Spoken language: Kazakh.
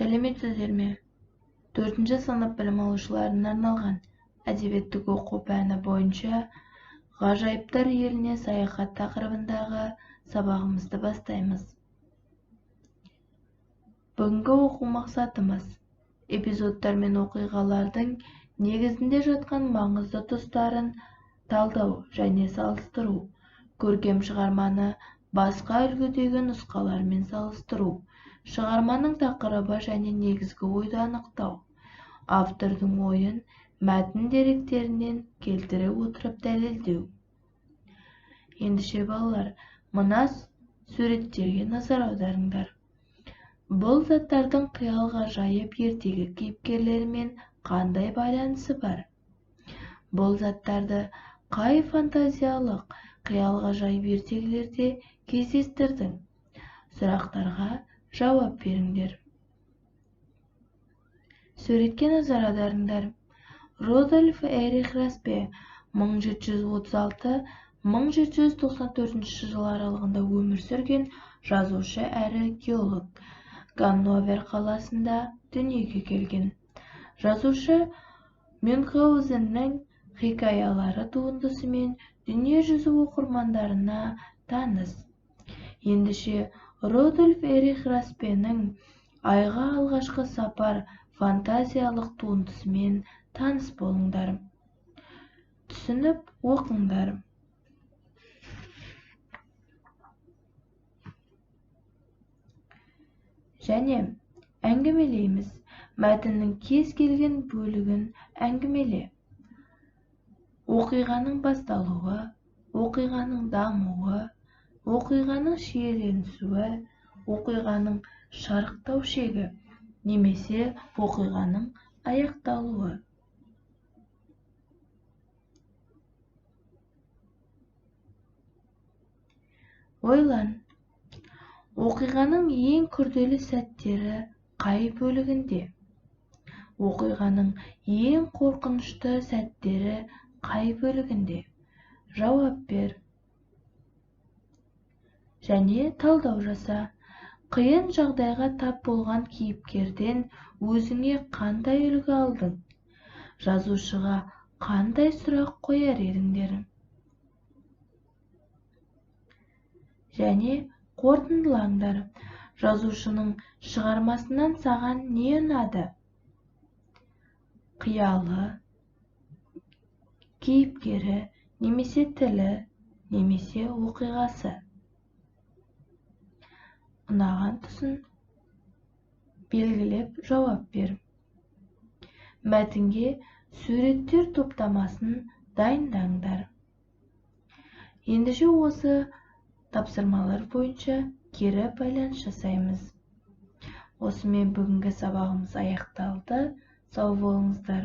Сәлеметсіздер ме? 4-ші сынып білім алушыларына арналған әдебиеттік оқу пәні бойынша ғажайыптар еліне саяхат тақырыбындағы сабағымызды бастаймыз. Бүгінгі оқу мақсатымыз эпизодтар мен оқиғалардың негізінде жатқан маңызды тұстарын талдау және салыстыру, көркем шығарманы басқа үлгідегі нұсқалармен салыстыру, шығарманың тақырыбы және негізгі ойды анықтау, автордың ойын мәтін деректерінен келтіре отырып дәлелдеу. Ендеше балалар, мына суреттерге назар аударыңдар. Бұл заттардың қиял ғажайып ертегі кейіпкерлерімен қандай байланысы бар? Бұл заттарды қай фантазиялық қиял ғажайып ертегілерде кездестірдің? Сұрақтарға жауап беріңдер. Суретке назар аударыңдар. Рудольф Эрих Распе 1736-1794 жылы аралығында өмір сүрген жазушы әрі геолог. Ганновер қаласында дүниеге келген. Жазушы Мюнхгаузеннің хикаялары туындысымен дүние жүзі оқырмандарына таныс. Ендеше Рудольф Эрих Распенің айға алғашқы сапар фантазиялық туындысымен таныс болыңдар. Түсініп оқыңдар. Және әңгімелейміз. Мәтіннің кез келген бөлігін әңгімеле. Оқиғаның басталуы, оқиғаның дамуы, оқиғаның шиеленісуі, оқиғаның шарықтау шегі, немесе оқиғаның аяқталуы. Ойлан. Оқиғаның ең күрделі сәттері қай бөлігінде? Оқиғаның ең қорқынышты сәттері қай бөлігінде? Жауап бер. Және талдау жаса. Қиын жағдайға тап болған кейіпкерден өзіңе қандай үлгі алдың? Жазушыға қандай сұрақ қояр едіңдер? Және қорытындылаңдар. Жазушының шығармасынан саған не ұнады? Қиялы, кейіпкері, немесе тілі, немесе оқиғасы. Ұнаған тұсын белгілеп жауап бер. Мәтінге суреттер топтамасын дайындаңдар. Ендеше осы тапсырмалар бойынша кері байланыс жасаймыз. Осымен бүгінгі сабағымыз аяқталды. Сау болыңыздар.